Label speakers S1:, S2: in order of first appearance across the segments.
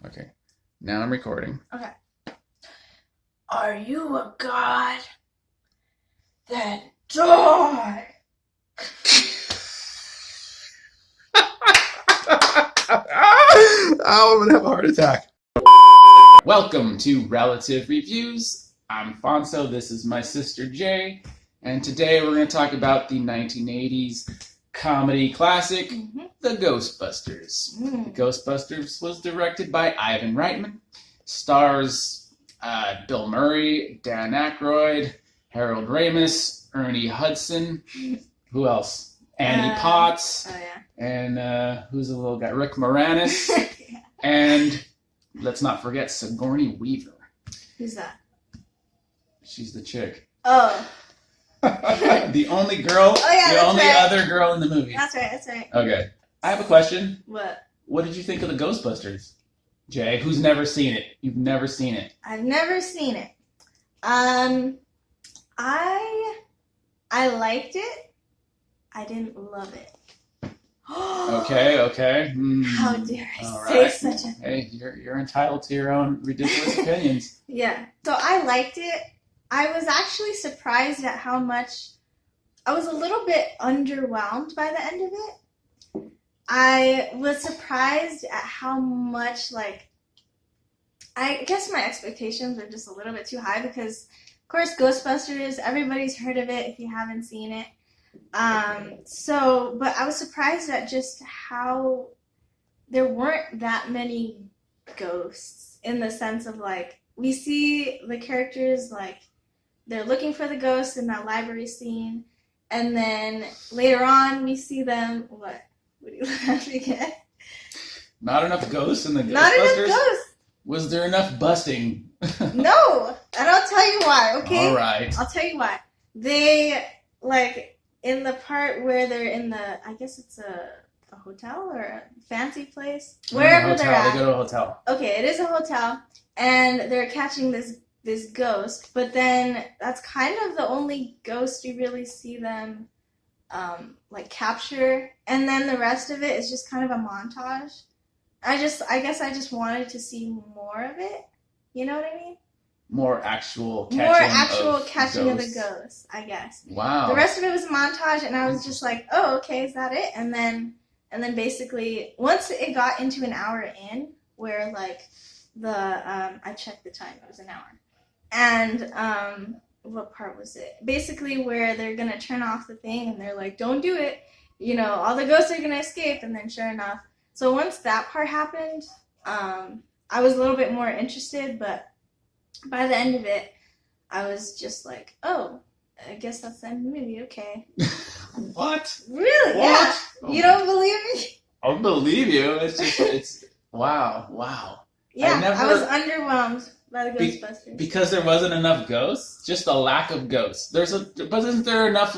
S1: Okay. Now I'm recording.
S2: Okay. Are you a god that died?
S1: I'm gonna have a heart attack. Welcome to Relative Reviews. I'm Fonso. This is my sister Jay, and today we're going to talk about the 1980s comedy classic, The Ghostbusters. The Ghostbusters was directed by Ivan Reitman. Stars Bill Murray, Dan Akroyd, Harold Ramis, Ernie Hudson. Who else? Annie Potts.
S2: Oh yeah.
S1: And who's the little guy? Rick Moranis.
S2: Yeah.
S1: And let's not forget Sigourney Weaver.
S2: Who's that?
S1: She's the chick.
S2: Oh.
S1: The only girl, the only other girl in the movie.
S2: That's right.
S1: Okay. I have a question.
S2: What?
S1: What did you think of the Ghostbusters? Jay, who's never seen it? You've never seen it.
S2: I've never seen it. I liked it. I didn't love it.
S1: Okay.
S2: How dare I
S1: All
S2: say
S1: right.
S2: such a...
S1: Hey, you're entitled to your own ridiculous opinions.
S2: Yeah. So I liked it. I was actually surprised at how much... I was a little bit underwhelmed by the end of it. I was surprised at how much, I guess my expectations were just a little bit too high because, of course, Ghostbusters, everybody's heard of it if you haven't seen it. But I was surprised at just how there weren't that many ghosts in the sense of, we see the characters, they're looking for the ghosts in that library scene, and then later on we see them, what are you laughing at?
S1: Not enough ghosts in the Ghostbusters?
S2: Not enough ghosts!
S1: Was there enough busting?
S2: No! And I'll tell you why, okay?
S1: All right.
S2: I'll tell you why. They, in the part where they're in the, I guess it's a hotel or a fancy place? Wherever they're at.
S1: They go to a hotel.
S2: Okay, it is a hotel, and they're catching this ghost, but then that's kind of the only ghost you really see them, capture, and then the rest of it is just kind of a montage. I guess I just wanted to see more of it. You know what I mean?
S1: More actual catching
S2: of the ghosts, I guess.
S1: Wow.
S2: The rest of it was a montage, and I was just like, oh, okay, is that it? And then basically, once it got into an hour in, where, I checked the time, it was an hour. And, what part was it? Basically, where they're gonna turn off the thing, and they're like, don't do it. You know, all the ghosts are gonna escape, and then sure enough. So once that part happened, I was a little bit more interested, but by the end of it, I was just like, oh, I guess that's the end of the movie, okay.
S1: What?
S2: Really?
S1: What?
S2: Yeah.
S1: Oh,
S2: you don't believe me?
S1: I believe you. It's wow.
S2: Yeah, I was underwhelmed by the Ghostbusters.
S1: Because there wasn't enough ghosts? Just a lack of ghosts. Wasn't there enough,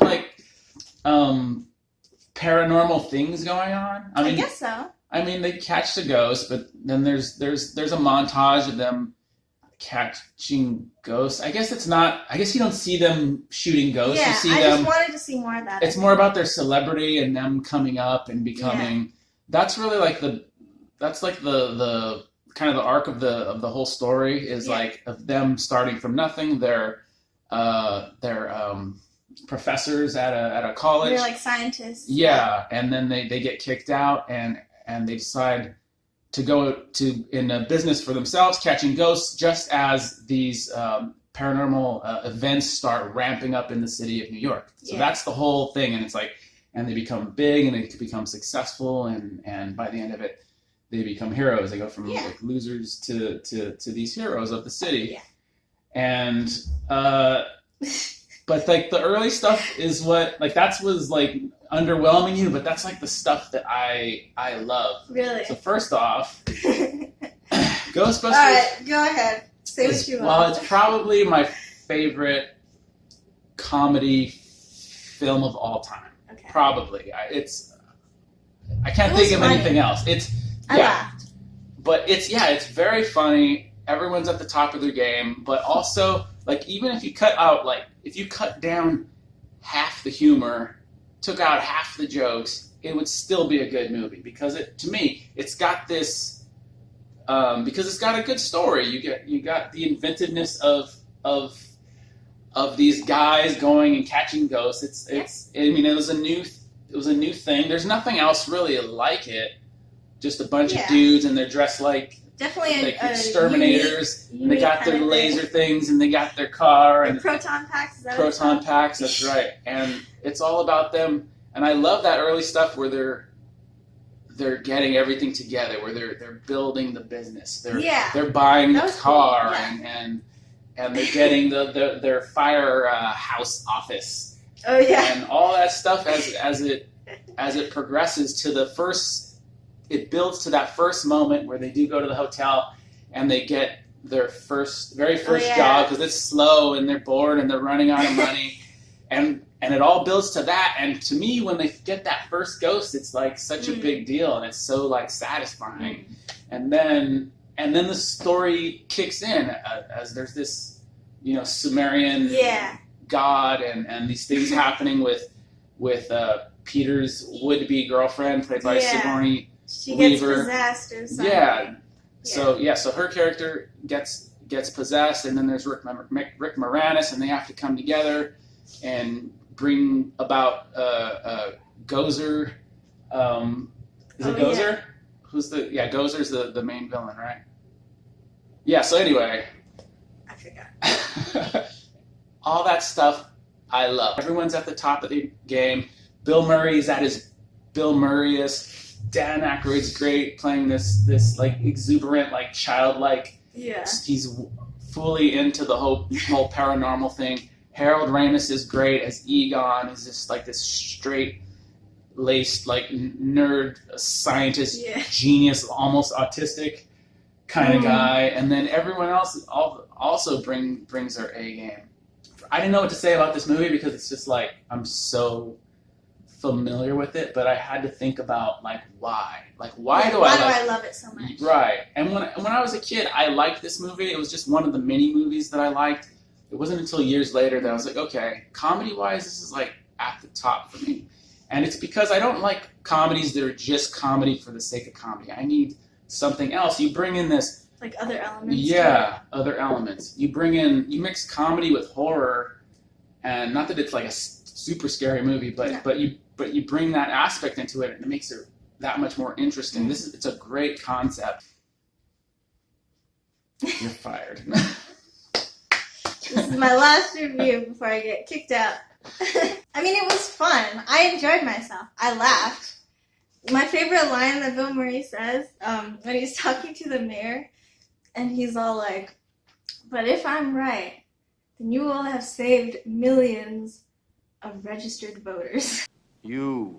S1: paranormal things going on?
S2: I guess so.
S1: I mean, they catch the ghosts, but then there's a montage of them catching ghosts. I guess you don't see them shooting ghosts.
S2: Yeah,
S1: you see
S2: just wanted to see more of that.
S1: It's more about their celebrity and them coming up and becoming. Yeah. That's really the kind of the arc of the whole story is of them starting from nothing. They're professors at a college.
S2: They're scientists.
S1: Yeah, and then they get kicked out and they decide to go in a business for themselves, catching ghosts, just as these paranormal events start ramping up in the city of New York. So that's the whole thing, and it's and they become big, and they become successful, and by the end of it, they become heroes. They go from losers to these heroes of the city. Yeah. And but the early stuff is what was underwhelming you, but that's the stuff that I love.
S2: Really?
S1: So first off, Ghostbusters. All
S2: right, go ahead. Say what you want.
S1: Well, it's probably my favorite comedy film of all time. Okay. Probably. I can't think of anything else.
S2: I laughed.
S1: But it's very funny. Everyone's at the top of their game, but also even if you cut down half the humor, took out half the jokes, it would still be a good movie because to me it's got this because it's got a good story. You got the inventiveness of these guys going and catching ghosts. It's I mean, it was a new thing. There's nothing else really like it. Just a bunch of dudes, and they're dressed like
S2: definitely
S1: exterminators.
S2: Unique
S1: and they got their laser things, and they got their car and
S2: proton packs. Is that
S1: proton packs. That's right. And it's all about them. And I love that early stuff where they're getting everything together, where they're building the business. They're buying the car,
S2: cool.
S1: and they're getting their firehouse office.
S2: Oh yeah.
S1: And all that stuff as it progresses to the first. It builds to that first moment where they do go to the hotel and they get their very first job, because it's slow and they're bored and they're running out of money, and it all builds to that. And to me, when they get that first ghost, it's like such a big deal, and it's so like satisfying. And then the story kicks in as there's this Sumerian god and these things happening with Peter's would-be girlfriend, played by Sigourney.
S2: She
S1: Weaver.
S2: gets possessed or something.
S1: So her character gets possessed, and then there's Rick Moranis, and they have to come together and bring about Gozer. Is it Gozer?
S2: Yeah.
S1: Who's Gozer's the main villain, right? Yeah. So anyway,
S2: I forgot.
S1: all that stuff I love. Everyone's at the top of the game. Bill Murray's at his Bill Murrayest. Dan Akroyd's great, playing this like exuberant, like childlike. Yeah. He's fully into the whole paranormal thing. Harold Ramis is great as Egon. He's just like this straight-laced, like nerd scientist, genius, almost autistic kind of guy. And then everyone else also brings their A game. I didn't know what to say about this movie because it's just like I'm so familiar with it, but I had to think about like why do I
S2: love it so much?
S1: Right. And when I was a kid, I liked this movie. It was just one of the many movies that I liked. It wasn't until years later that I was like, okay, comedy wise, this is like at the top for me. And it's because I don't like comedies that are just comedy for the sake of comedy. I need something else. You bring in this
S2: like other elements.
S1: Yeah, other elements. You mix comedy with horror, and not that it's like a super scary movie, but you bring that aspect into it, and it makes it that much more interesting. It's a great concept. You're fired.
S2: This is my last review before I get kicked out. I mean, it was fun. I enjoyed myself. I laughed. My favorite line that Bill Murray says when he's talking to the mayor, and he's all like, "But if I'm right, then you will have saved millions of registered voters."
S3: You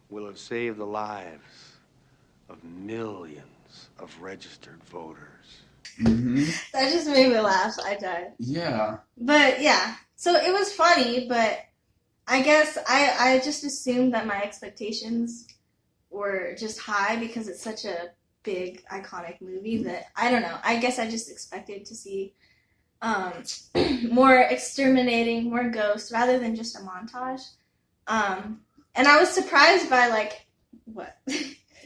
S3: will have saved the lives of millions of registered voters.
S1: Mm-hmm.
S2: That just made me laugh. I died.
S1: Yeah.
S2: But yeah, so it was funny, but I guess I just assumed that my expectations were just high because it's such a big, iconic movie that, I don't know, I guess I just expected to see more exterminating, more ghosts, rather than just a montage. And I was surprised by, like, what?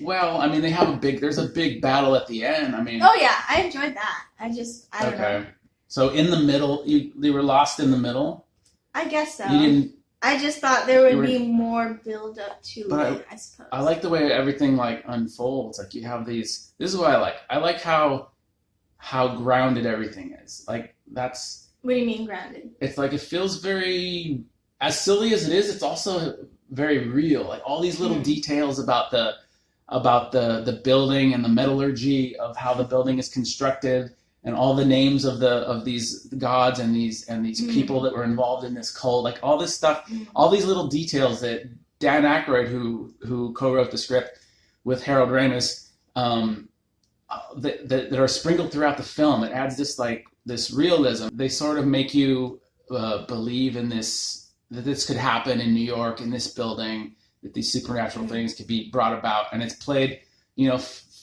S1: Well, I mean, there's a big battle at the end. I mean.
S2: Oh yeah, I enjoyed that. I don't know.
S1: So in the middle, they were lost in the middle?
S2: I guess so.
S1: You didn't.
S2: I just thought there would be more build up to it, I suppose.
S1: I like the way everything like unfolds. Like you have these. This is what I like. I like how grounded everything is. Like that's.
S2: What do you mean grounded?
S1: It's like it feels very, as silly as it is, it's also very real. Like all these little details about the building and the metallurgy of how the building is constructed, and all the names of these gods and these people that were involved in this cult, like all this stuff, all these little details that Dan Akroyd, who co-wrote the script with Harold Ramis, that are sprinkled throughout the film. It adds this realism. They sort of make you believe in this, that this could happen in New York, in this building, that these supernatural things could be brought about, and it's played,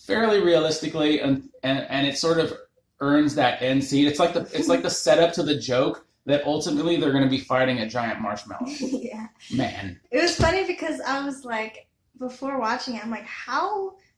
S1: fairly realistically, and it sort of earns that end scene. It's like the setup to the joke that ultimately they're going to be fighting a giant marshmallow.
S2: Yeah.
S1: Man.
S2: It was funny because I was like, before watching it, I'm like,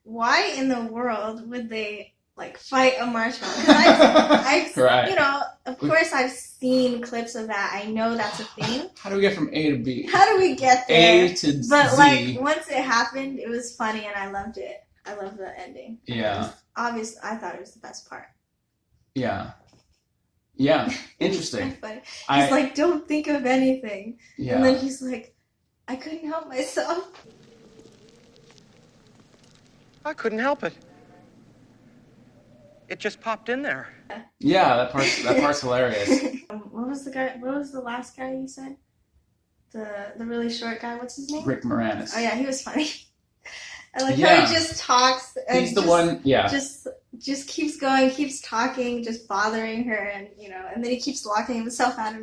S2: why in the world would they like fight a marshmallow. 'Cause I've
S1: Right.
S2: you know, of course I've seen clips of that. I know that's a thing.
S1: How do we get from A to B?
S2: How do we get there?
S1: A to
S2: But
S1: Z.
S2: like once it happened, it was funny and I loved it. I loved the ending.
S1: Yeah.
S2: Obviously, I thought it was the best part.
S1: Yeah. Yeah. Interesting.
S2: But he's like, don't think of anything.
S1: Yeah.
S2: And then he's like, I couldn't help myself.
S4: I couldn't help it. It just popped in there.
S1: Yeah, that part's hilarious.
S2: What was the last guy you said? The really short guy. What's his name?
S1: Rick Moranis.
S2: Oh yeah, he was funny. I like
S1: Yeah.
S2: how he just talks. And
S1: He's the one. Yeah.
S2: Just keeps going, keeps talking, just bothering her, and and then he keeps locking himself out of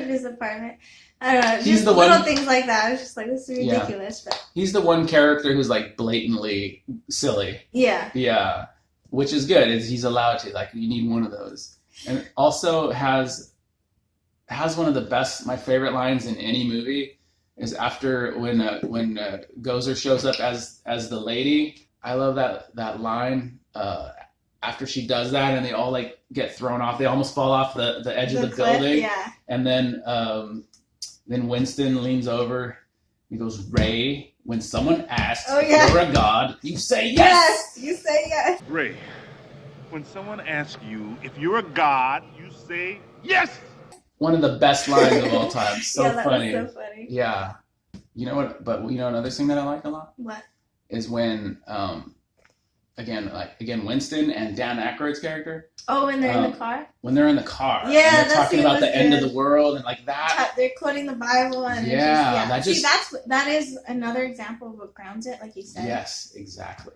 S2: his apartment. I don't know.
S1: He's
S2: Just
S1: the
S2: little
S1: one-
S2: things like that. I was just like, this is ridiculous, but
S1: He's the one character who's like blatantly silly.
S2: yeah.
S1: Yeah. Which is good. He's allowed to. Like, you need one of those. And also has one of the best, my favorite lines in any movie is after when Gozer shows up as the lady. I love that line. After she does that and they all like get thrown off, they almost fall off the edge of the
S2: cliff,
S1: building.
S2: Yeah.
S1: And then Winston leans over. He goes, Ray, when someone asks
S2: Oh, yeah.
S1: if you're a god, you say yes.
S2: Yes, you say yes.
S5: Ray, when someone asks you if you're a god, you say yes!
S1: One of the best lines of all time. So
S2: yeah, that
S1: funny.
S2: was so funny.
S1: Yeah. You know what? But another thing that I like a lot
S2: What?
S1: is when, again, Winston and Dan Aykroyd's character,
S2: Oh, when they're in the car?
S1: when they're in the car,
S2: Yeah,
S1: and
S2: that
S1: they're talking
S2: scene
S1: about
S2: was
S1: the end of
S2: good.
S1: the world and like that.
S2: They're quoting the Bible and
S1: Yeah,
S2: that is another example of what grounds it, like you said.
S1: Yes, exactly.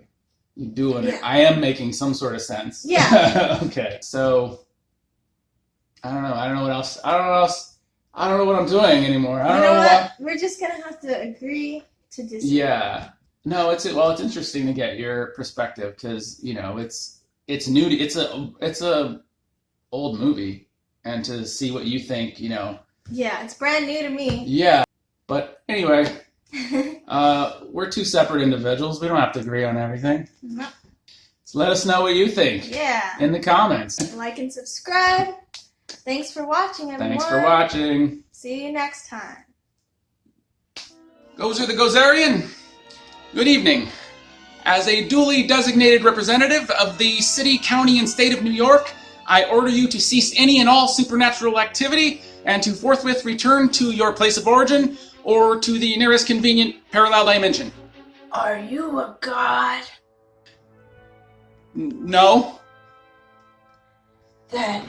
S1: You're doing it.
S2: Yeah.
S1: I am making some sort of sense.
S2: Yeah.
S1: Okay. So I don't know what else. I don't know what I'm doing anymore. I
S2: You
S1: don't
S2: know
S1: know
S2: what? We're just gonna have to agree to disagree.
S1: Yeah. No, it's interesting to get your perspective because it's new to it's a old movie and to see what you think,
S2: Yeah, it's brand new to me.
S1: Yeah. But anyway, we're two separate individuals. We don't have to agree on everything.
S2: No.
S1: So let us know what you think
S2: Yeah.
S1: in the comments.
S2: Like and subscribe. Thanks for watching, everyone.
S1: Thanks for watching.
S2: See you next time.
S1: Gozer the Gozerian. Good evening. As a duly designated representative of the city, county, and state of New York, I order you to cease any and all supernatural activity and to forthwith return to your place of origin or to the nearest convenient parallel dimension.
S2: Are you a god?
S1: No.
S2: Then